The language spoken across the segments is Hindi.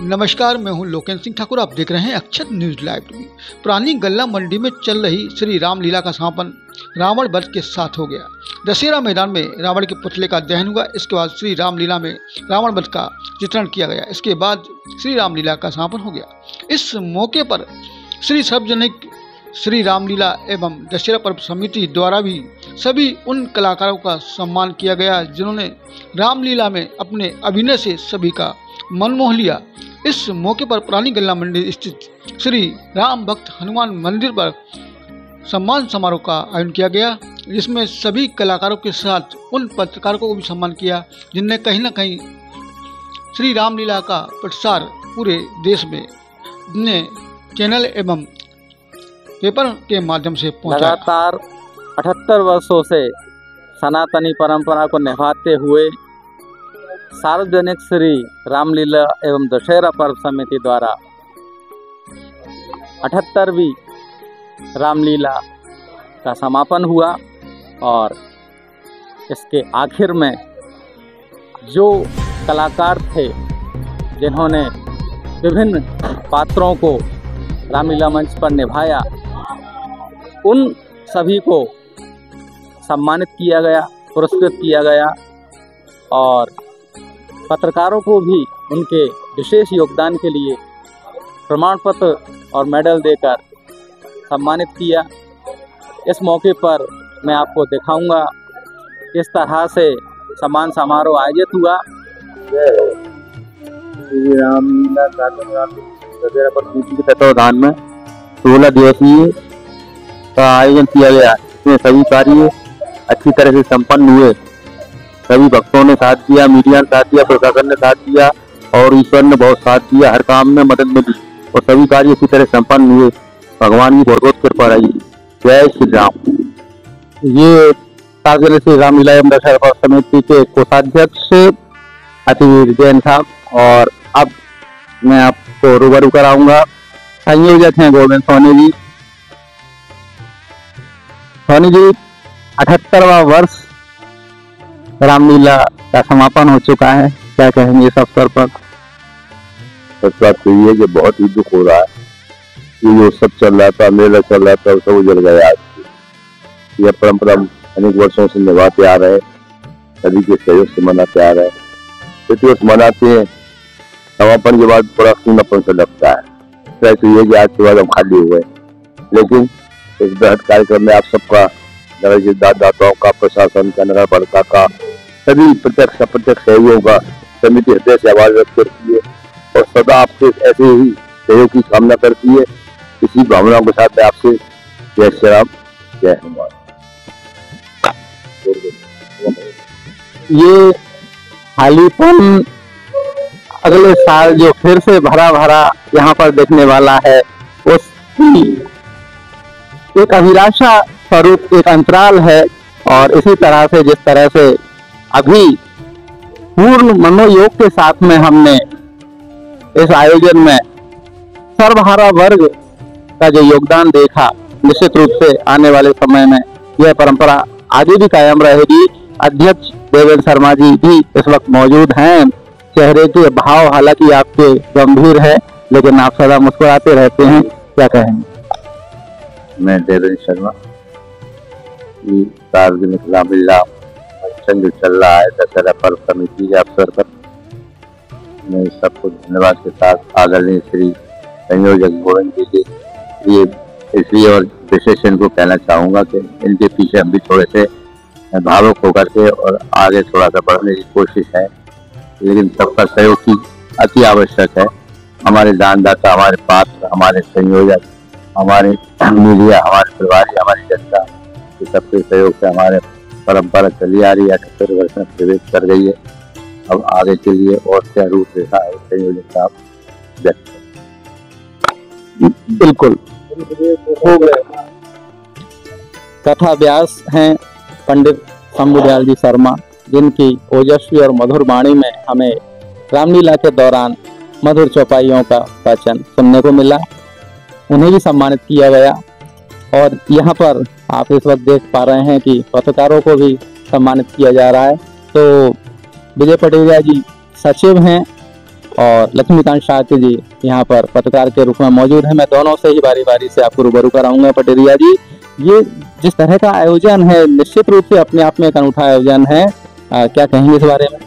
नमस्कार, मैं हूं लोकेंद्र सिंह ठाकुर। आप देख रहे हैं अक्षत न्यूज लाइव टीवी। पुरानी गल्ला मंडी में चल रही श्री रामलीला का समापन रावण वध के साथ हो गया। दशहरा मैदान में रावण के पुतले का दहन हुआ। इसके बाद श्री रामलीला में रावण वध का चित्रण किया गया। इसके बाद श्री रामलीला का समापन हो गया। इस मौके पर श्री सार्वजनिक श्री रामलीला एवं दशहरा पर्व समिति द्वारा भी सभी उन कलाकारों का सम्मान किया गया जिन्होंने रामलीला में अपने अभिनय से सभी का मन मोह लिया। इस मौके पर पुरानी गल्ला मंडी स्थित श्री राम भक्त हनुमान मंदिर पर सम्मान समारोह का आयोजन किया गया, जिसमें सभी कलाकारों के साथ उन पत्रकारों को भी सम्मान किया जिनने कहीं न कहीं श्री रामलीला का प्रसार पूरे देश में अपने चैनल एवं पेपर के माध्यम से पहुंचाया। लगातार 78 वर्षों से सनातनी परंपरा को निभाते हुए सार्वजनिक श्री रामलीला एवं दशहरा पर्व समिति द्वारा 78वीं रामलीला का समापन हुआ और इसके आखिर में जो कलाकार थे जिन्होंने विभिन्न पात्रों को रामलीला मंच पर निभाया, उन सभी को सम्मानित किया गया, पुरस्कृत किया गया और पत्रकारों को भी उनके विशेष योगदान के लिए प्रमाण पत्र और मेडल देकर सम्मानित किया। इस मौके पर मैं आपको दिखाऊंगा किस तरह से सम्मान समारोह आयोजित हुआ। रामलीला के तत्वावधान में 16 दिवसीय का आयोजन किया गया। इसमें सभी कार्य अच्छी तरह से संपन्न हुए। सभी भक्तों ने साथ दिया, मीडिया ने साथ दिया, प्रशासन ने साथ दिया और ईश्वर ने बहुत साथ दिया। हर काम में मदद मिली और सभी कार्य अच्छी तरह संपन्न हुए। भगवान की बहुत बहुत कृपा रही। जय श्री राम। ये सार्वजनिक श्री रामलीला एवं दशहरा पर्व समिति के कोषाध्यक्ष अतिवीर जैन साहब और अब मैं आपको रूबरू कराऊंगा संयोजक हैं गोविंद सोनी जी। सोनी जी, 78वां वर्ष रामलीला का समापन हो चुका है, क्या कहेंगे इस अवसर पर? सच बात तो ये है कि बहुत ही दुख हो रहा है। ये जो सब चल रहा था, मेला चल रहा था, सब उजड़ गया। आज यह परंपरा अनेक वर्षों से निभाते आ रहे, सभी के सहयोग से मनाते आ रहे। प्रतिवर्ष मनाते हैं, समापन के बाद बड़ा सूनापन सा लगता है। तो ये कि आज के बाद हम खाली हुए, लेकिन इस बृहद कार्यक्रम में आप सबका, दाताओं का, प्रशासन का, नगर पालिका का, सभी प्रत्यक्ष अप्रत्यक्ष सहयोगों का समिति हृदय से आवाज व्यक्त करती है और सदा आपसे ऐसे ही सहयोग की कामना करती है। इसी भावनाओं के साथ आपसे जय श्री राम, जय हनुमान। ये खालीपन अगले साल जो फिर से भरा भरा यहाँ पर देखने वाला है, उसकी एक अभिलाषा स्वरूप एक अंतराल है। और इसी तरह से जिस तरह से अभी पूर्ण मनोयोग के साथ में हमने इस आयोजन में सर्वहारा वर्ग का जो योगदान देखा, निश्चित रूप से आने वाले समय में यह परंपरा आगे भी कायम रहेगी। अध्यक्ष देवेंद्र शर्मा जी भी इस वक्त मौजूद हैं। चेहरे के भाव हालांकि आपके गंभीर है, लेकिन आप सदा मुस्कुराते रहते हैं, क्या कहेंगे? मैं देवेंद्र शर्मा, सार्वजनिक रामलीला मंचन जो चल रहा है दशहरा पर्व समिति के अवसर पर, मैं सबको धन्यवाद के साथ आदरणीय श्री संयोजक गोविंद जी के लिए इसलिए और विशेष इनको कहना चाहूँगा कि इनके पीछे हम भी थोड़े से भावुक होकर के और आगे थोड़ा सा बढ़ने की कोशिश है, लेकिन सबका सहयोग की अति आवश्यक है। हमारे दानदाता, हमारे पात्र, हमारे संयोजक, हमारे मीडिया, हमारे परिवार, हमारी जनता, ये सबके सहयोग से हमारे परंपरा चली आ रही है। 78 वर्ष में प्रवेश कर गई है। अब आगे के लिए और क्या रूपरेखा है, संयोजक साहब व्यक्त। बिल्कुल हो गए। कथा व्यास हैं पंडित शंभुदयाल जी शर्मा, जिनकी ओजस्वी और मधुर वाणी में हमें रामलीला के दौरान मधुर चौपाइयों का वाचन सुनने को मिला। उन्हें भी सम्मानित किया गया और यहाँ पर आप इस वक्त देख पा रहे हैं कि पत्रकारों को भी सम्मानित किया जा रहा है। तो विजय पटेलिया जी सचिव हैं और लक्ष्मीकांत शाह जी यहाँ पर पत्रकार के रूप में मौजूद हैं। मैं दोनों से ही बारी बारी से आपको रूबरू कराऊंगा। पटेरिया जी, ये जिस तरह का आयोजन है निश्चित रूप से अपने आप में एक अनूठा आयोजन है, क्या कहेंगे इस बारे में?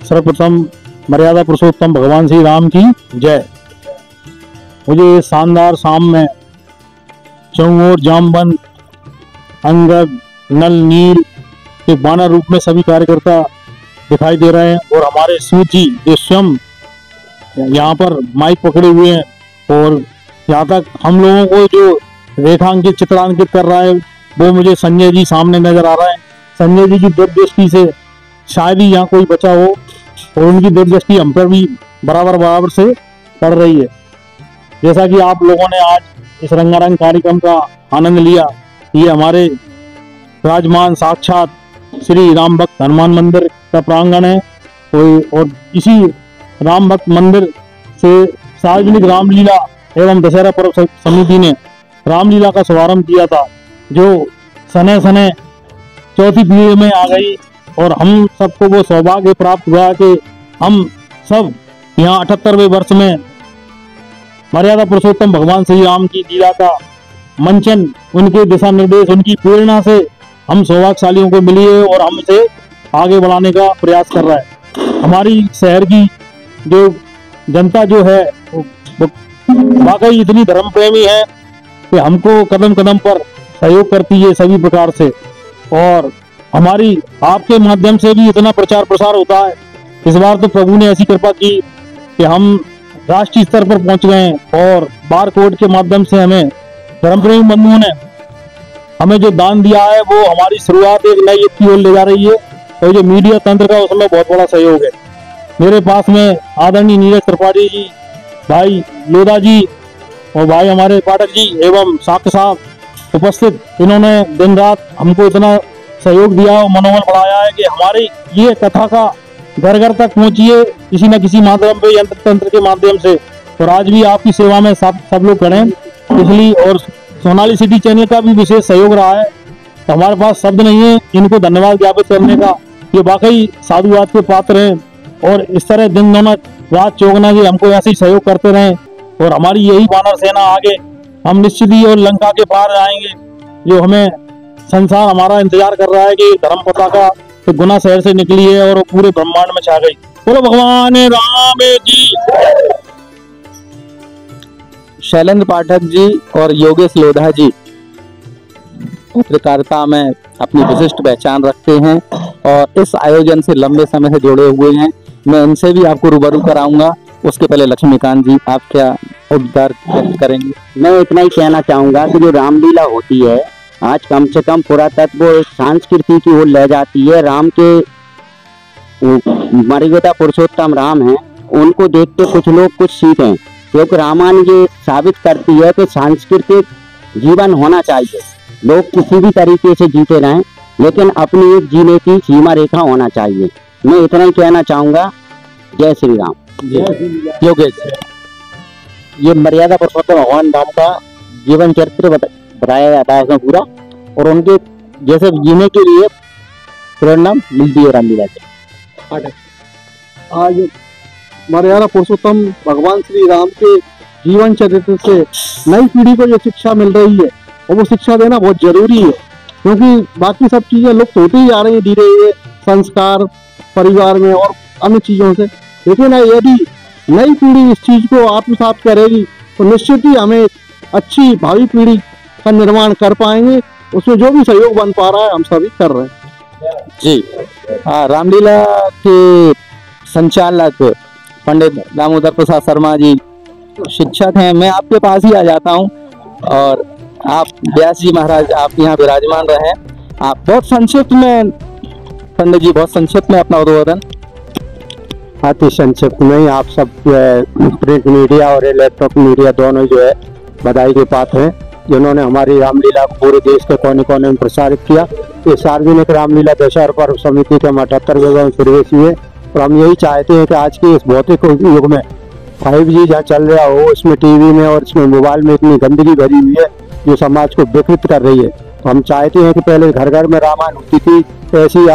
सर्वप्रथम मर्यादा पुरुषोत्तम भगवान श्री राम की जय। मुझे शानदार शाम में चौर जामबंद अंगद नल नील के बानर रूप में सभी कार्यकर्ता दिखाई दे रहे हैं और हमारे सूची जो स्वयं यहाँ पर माइक पकड़े हुए हैं और यहाँ तक हम लोगों को जो रेखांकित चित्रांकित कर रहा है वो मुझे संजय जी सामने नजर आ रहा है। संजय जी की दूरदृष्टि से शायद ही यहाँ कोई बचा हो और उनकी दूरदृष्टि हम पर भी बराबर से पड़ रही है। जैसा कि आप लोगों ने आज इस रंगारंग कार्यक्रम का आनंद लिया, ये हमारे विराजमान साक्षात श्री राम भक्त हनुमान मंदिर का प्रांगण है और इसी राम भक्त मंदिर से सार्वजनिक रामलीला एवं दशहरा पर्व समिति ने रामलीला का शुभारंभ किया था, जो सने सने चौथी पीढ़ी में आ गई और हम सबको वो सौभाग्य प्राप्त हुआ कि हम सब यहाँ 78वें वर्ष में मर्यादा पुरुषोत्तम भगवान श्री राम की लीला का मंचन, उनके दिशा निर्देश, उनकी प्रेरणा से हम सौभाग्यशालियों को मिली है और हम इसे आगे बढ़ाने का प्रयास कर रहा है। हमारी शहर की जो जनता जो है वो वाकई इतनी धर्म प्रेमी है कि हमको कदम कदम पर सहयोग करती है सभी प्रकार से, और हमारी आपके माध्यम से भी इतना प्रचार प्रसार होता है। इस बार तो प्रभु ने ऐसी कृपा की कि हम राष्ट्रीय स्तर पर पहुंच गए हैं और बार कोड के माध्यम से हमें धर्म प्रेमी बंधुओं ने हमें जो दान दिया है वो हमारी शुरुआत एक नई युग की ओर ले जा रही है और जो मीडिया तंत्र का उसमें बहुत बड़ा सहयोग है। मेरे पास में आदरणीय नीरज त्रिपाठी जी, भाई लोधा जी और भाई हमारे पाठक जी एवं साक्य साहब उपस्थित, इन्होंने दिन रात हमको इतना सहयोग दिया और मनोबल बढ़ाया है कि हमारी ये कथा का घर घर तक पहुंचिए किसी न किसी माध्यम पे, यंत्र तंत्र के माध्यम से। और आज भी आपकी सेवा में सब लोग खड़े हैं, इसलिए और सोनाली सिटी चैनल का भी विशेष सहयोग रहा है। तो हमारे पास शब्द नहीं है इनको धन्यवाद ज्ञापित करने का। ये वाकई साधुवाद के पात्र हैं और इस तरह दिन दोनों रात चौगना जी हमको ऐसे ही सहयोग करते रहें और हमारी यही वानर सेना आगे हम निश्चित ही और लंका के पार आएंगे। जो हमें संसार हमारा इंतजार कर रहा है कि धर्म पताका तो गुना शहर से निकली है और वो पूरे ब्रह्मांड में छा गई। बोलो भगवान राम जी। शैलेंद्र पाठक जी और योगेश लोधा जी पत्रकारिता में अपनी विशिष्ट पहचान रखते हैं और इस आयोजन से लंबे समय से जुड़े हुए हैं। मैं इनसे भी आपको रूबरू कराऊंगा। उसके पहले लक्ष्मीकांत जी, आप क्या उद्गार व्यक्त करेंगे? मैं इतना ही कहना चाहूंगा कि जो रामलीला होती है आज कम से कम पुरातत्व संस्कृति की ओर ले जाती है। राम के मर्यादा पुरुषोत्तम राम हैं, उनको देख के कुछ लोग कुछ सीखें, क्योंकि रामायण ये साबित करती है कि सांस्कृतिक जीवन होना चाहिए। लोग किसी भी तरीके से जीते रहें लेकिन अपनी एक जीने की सीमा रेखा होना चाहिए। मैं इतना ही कहना चाहूंगा। जय श्री राम। योगेश, ये मर्यादा पुरुषोत्तम भगवान राम का जीवन चरित्र बताया जाता है इसमें पूरा, और उनके जैसे जीने के लिए प्रेरणा मिलती है रामलीला से। आज मर्यादा पुरुषोत्तम भगवान श्री राम के जीवन चरित्र से नई पीढ़ी को जो शिक्षा मिल रही है और वो शिक्षा देना बहुत जरूरी है, क्योंकि बाकी सब चीजें लुप्त होती ही जा रही है धीरे धीरे, संस्कार परिवार में और अन्य चीजों से। लेकिन यदि नई पीढ़ी इस चीज को आत्मसात करेगी तो निश्चित ही हमें अच्छी भावी पीढ़ी का निर्माण कर पाएंगे। उसमें जो भी सहयोग बन पा रहा है हम सभी कर रहे हैं। जी, रामलीला के संचालक पंडित दामोदर प्रसाद शर्मा जी शिक्षक हैं। मैं आपके पास ही आ जाता हूं और आप व्यास जी महाराज आप यहाँ विराजमान रहे। आप बहुत संक्षिप्त में पंडित जी, बहुत संक्षिप्त में अपना उद्बोधन। अति संक्षिप्त में आप सब प्रिंट मीडिया और इलेक्ट्रॉनिक मीडिया दोनों जो है बधाई के पात्र हैं, जिन्होंने हमारी रामलीला को पूरे देश के कोने कोने में प्रसारित किया। ये सार्वजनिक रामलीला दशहरा पर्व समिति के 78वें प्रवेश हुए और हम यही चाहते हैं कि आज के इस भौतिक युग में 5G जहाँ चल रहा हो, उसमें टीवी में और इसमें मोबाइल में इतनी गंदगी भरी हुई है जो समाज को विकृत कर रही है। तो हम चाहते हैं कि पहले घर घर में रामायण होती थी, ऐसी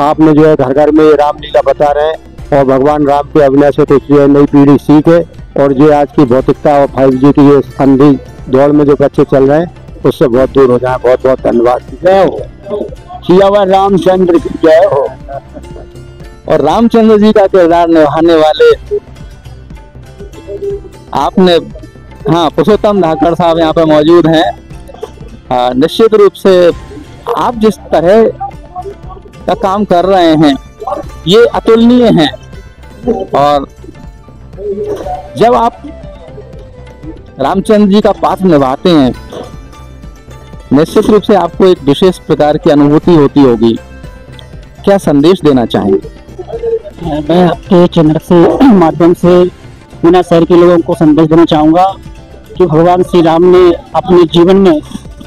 आपने जो है घर घर में रामलीला बता रहे हैं। और भगवान राम के अभिनय से कुछ जो है नई पीढ़ी सीखे और जो आज की भौतिकता और 5G की ये अंधी दौड़ में जो बच्चे चल रहे हैं उससे बहुत दूर हो जाए। बहुत बहुत धन्यवाद। जय हो सियावर रामचंद्र की जय हो। और रामचंद्र जी का किरदार निभाने वाले आपने, हाँ, पुरुषोत्तम धाकड़ साहब यहाँ पे मौजूद हैं। निश्चित रूप से आप जिस तरह का काम कर रहे हैं ये अतुलनीय है और जब आप रामचंद्र जी का पात्र निभाते हैं निश्चित रूप से आपको एक विशेष प्रकार की अनुभूति होती होगी। क्या संदेश देना चाहेंगे? मैं आपके चैनल से माध्यम से पूना शहर के लोगों को संदेश देना चाहूँगा कि भगवान श्री राम ने अपने जीवन में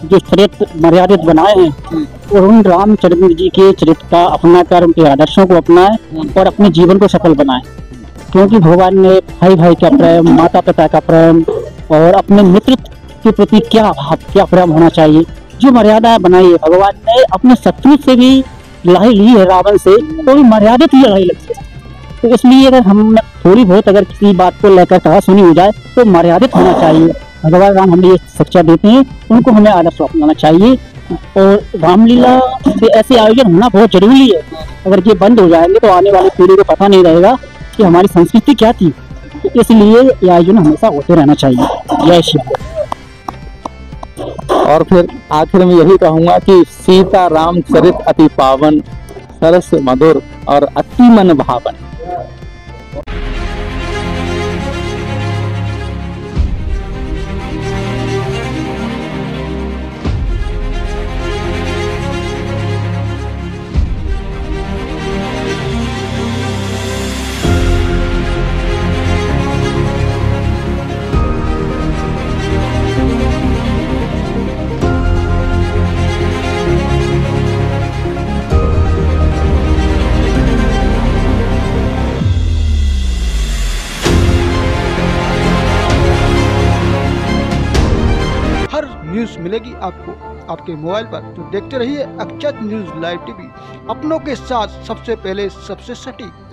जो चरित्र मर्यादित बनाए हैं और उन रामचंद्र जी के चरित्र का अपना कर उनके आदर्शों को अपनाए और अपने जीवन को सफल बनाए। क्योंकि भगवान ने भाई भाई का प्रेम, माता पिता का प्रेम और अपने मित्र के प्रति क्या भाव, क्या प्रेम होना चाहिए, जो मर्यादा बनाई है। भगवान ने अपने शत्रु से भी लड़ाई ली है, रावण से, तो भी मर्यादित ही लड़ाई लगी है। तो इसलिए अगर हम थोड़ी बहुत अगर किसी बात को लेकर कहा सुनी हो जाए तो मर्यादित होना चाहिए। भगवान राम हमें ये शिक्षा देते हैं, उनको हमें आदर्श अपनाना चाहिए। और रामलीला से ऐसे आयोजन होना बहुत जरूरी है। अगर ये बंद हो जाएंगे तो आने वाली पीढ़ी को पता नहीं रहेगा कि हमारी संस्कृति क्या थी। इसलिए ये आयोजन हमेशा होते रहना चाहिए। जय श्री। और फिर आखिर में यही कहूंगा कि सीता राम चरित अति पावन, सरस मधुर और अति मन भावन। न्यूज़ मिलेगी आपको आपके मोबाइल पर, तो देखते रहिए अक्षत न्यूज़ लाइव टीवी, अपनों के साथ सबसे पहले सबसे सटीक।